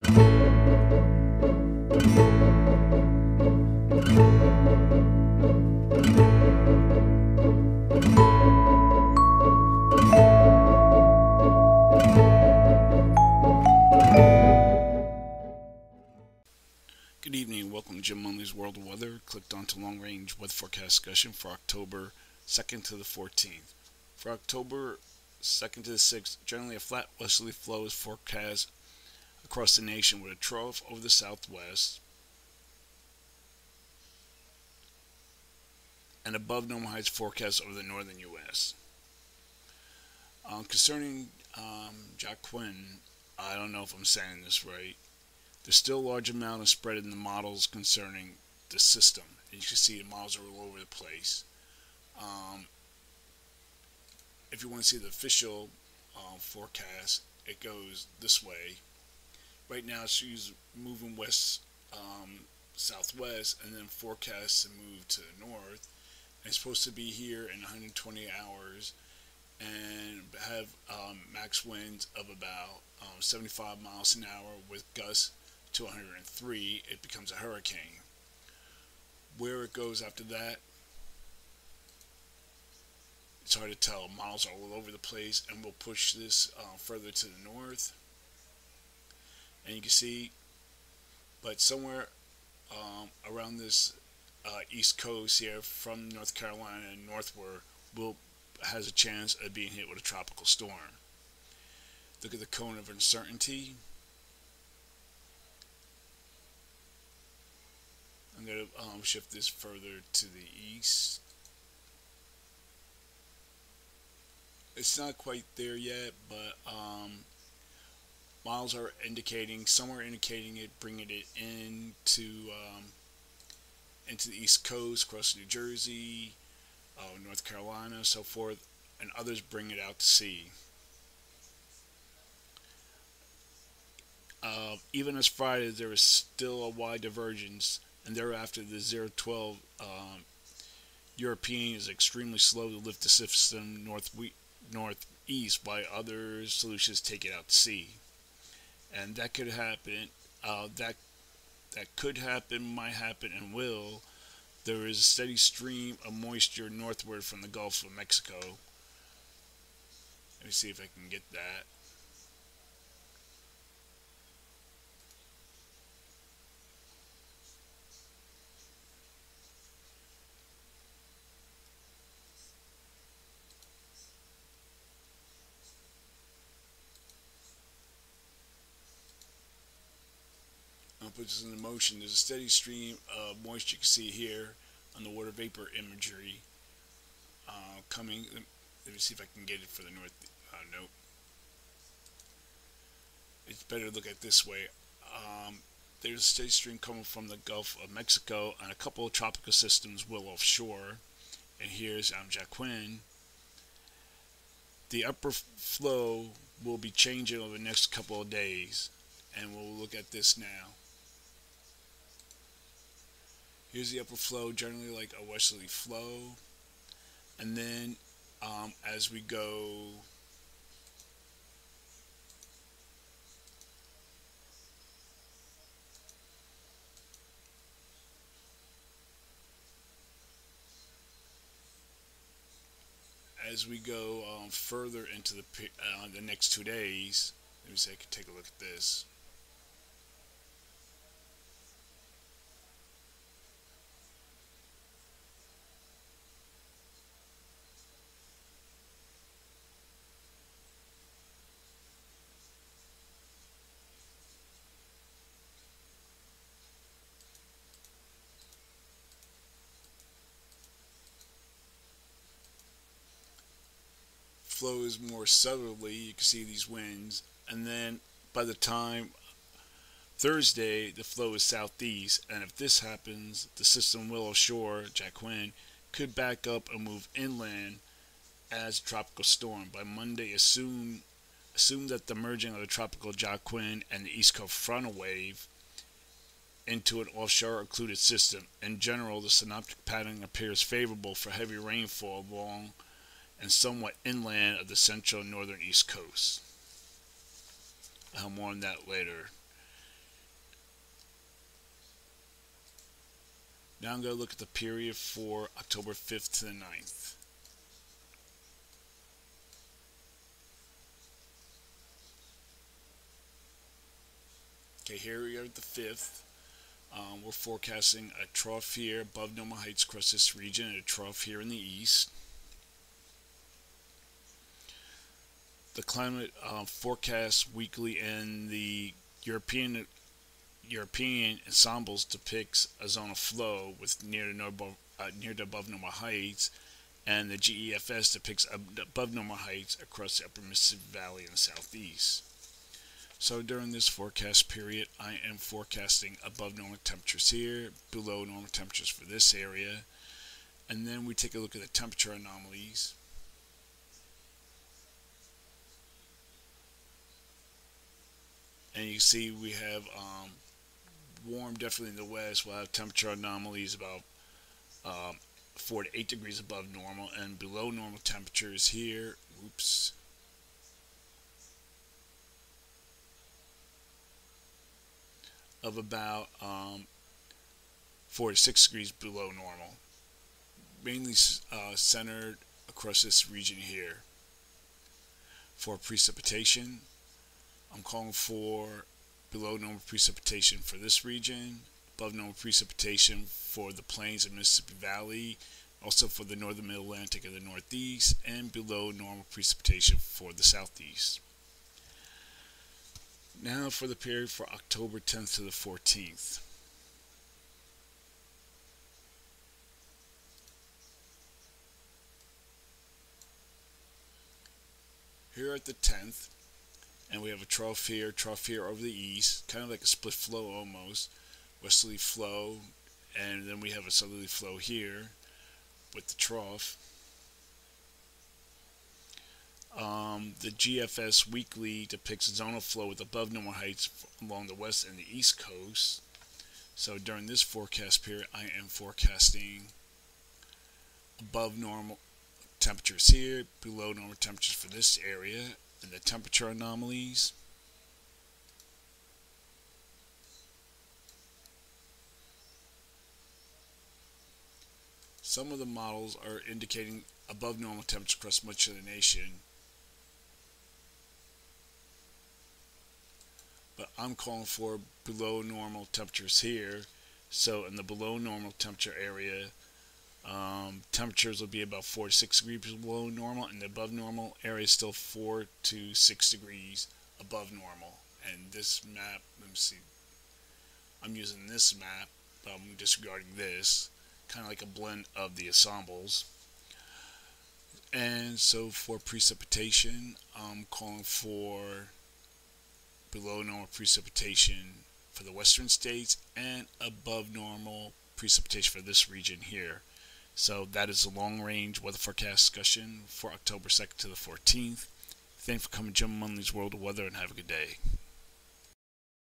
Good evening, welcome to Jim Munley's World of Weather. Clicked onto long range weather forecast discussion for October 2nd to the 14th. For October 2nd to the 6th, generally a flat westerly flow is forecast across the nation with a trough over the southwest and above normal heights forecast over the northern U.S. Concerning Jacqueline, I don't know if I'm saying this right. There's still a large amount of spread in the models concerning the system. And you can see the models are all over the place. If you want to see the official forecast, it goes this way. Right now, she's moving west, southwest, and then forecasts to move to the north. And it's supposed to be here in 120 hours and have max winds of about 75 miles an hour with gusts to 103. It becomes a hurricane. Where it goes after that, it's hard to tell. Models are all over the place, and we'll push this further to the north. And you can see, but somewhere around this east coast here, from North Carolina and northward, has a chance of being hit with a tropical storm. Look at the cone of uncertainty. I'm going to shift this further to the east. It's not quite there yet, but models are indicating, some are indicating it, bringing it into the east coast, across New Jersey, North Carolina, so forth, and others bring it out to sea. Even as Friday, there is still a wide divergence, and thereafter the 012 European is extremely slow to lift the system northeast, while other solutions take it out to sea. And that could happen. That could happen, might happen, and will. There is a steady stream of moisture northward from the Gulf of Mexico. Let me see if I can get that. I'll put this into motion. There's a steady stream of moisture you can see here on the water vapor imagery coming. Let me see if I can get it for the north. Nope. It's better to look at it this way. There's a steady stream coming from the Gulf of Mexico, and a couple of tropical systems will offshore. And here's Jacqueline. The upper flow will be changing over the next couple of days, and we'll look at this now. Here's the upper flow, generally like a westerly flow, and then as we go further into the next 2 days, let me see, I can take a look at this. Flows more southerly, you can see these winds, and then by the time Thursday the flow is southeast, and if this happens, the system will offshore. Jacqueline could back up and move inland as a tropical storm. By Monday, assume that the merging of the tropical Jacqueline and the east coast frontal wave into an offshore occluded system. In general, the synoptic pattern appears favorable for heavy rainfall along and somewhat inland of the central and northern east coast. I'll have more on that later. Now I'm going to look at the period for October 5th to the 9th. Okay, here we are at the 5th. We're forecasting a trough here above normal heights across this region and a trough here in the east. The climate forecast weekly in the European ensembles depicts a zone of flow with near to above normal heights, and the GEFS depicts above normal heights across the upper Mississippi Valley in the southeast. So during this forecast period, I am forecasting above normal temperatures here, below normal temperatures for this area, and then we take a look at the temperature anomalies. And you can see we have warm definitely in the west. We'll have temperature anomalies about 4 to 8 degrees above normal, and below normal temperatures here. Oops. Of about 4 to 6 degrees below normal, mainly centered across this region here. For precipitation, I'm calling for below normal precipitation for this region, above normal precipitation for the plains of Mississippi Valley, also for the northern Mid-Atlantic and the Northeast, and below normal precipitation for the Southeast. Now for the period for October 10th to the 14th. Here at the 10th, and we have a trough here over the east, kind of like a split flow almost, westerly flow, and then we have a southerly flow here with the trough. The GFS weekly depicts zonal flow with above normal heights along the west and the east coast. So during this forecast period, I am forecasting above normal temperatures here, below normal temperatures for this area, and the temperature anomalies. Some of the models are indicating above normal temperature across much of the nation, but I'm calling for below normal temperatures here. So in the below normal temperature area, temperatures will be about 4 to 6 degrees below normal, and the above normal area is still 4 to 6 degrees above normal. And this map, let me see, I'm using this map, but I'm disregarding this, kind of like a blend of the ensembles. And so for precipitation, I'm calling for below normal precipitation for the western states and above normal precipitation for this region here. So that is a long-range weather forecast discussion for October 2nd to the 14th. Thanks for coming to Jim Munley's World of Weather, and have a good day.